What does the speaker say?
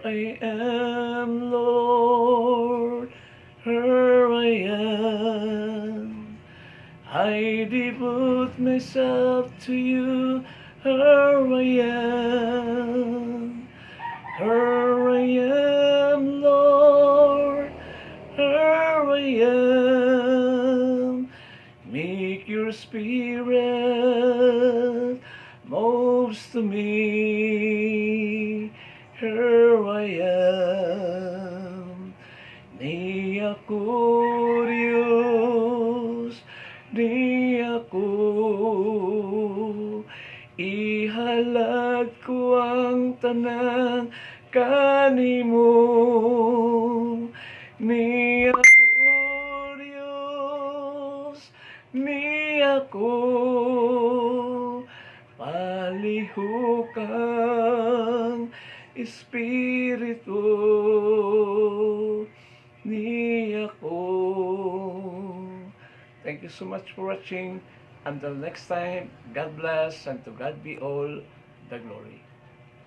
I am, Lord, here I am. I devote myself to you, here I am. Here I am, Lord, here I am. Make your spirit moves to me. Here I am. Di ako Diyos, di ako. Ihalad ko ang tanan kanimo. Ni ako Diyos, ni ako. Palihukang Espiritu, ni ako. Thank you so much for watching. Until next time, God bless, and to God be all the glory.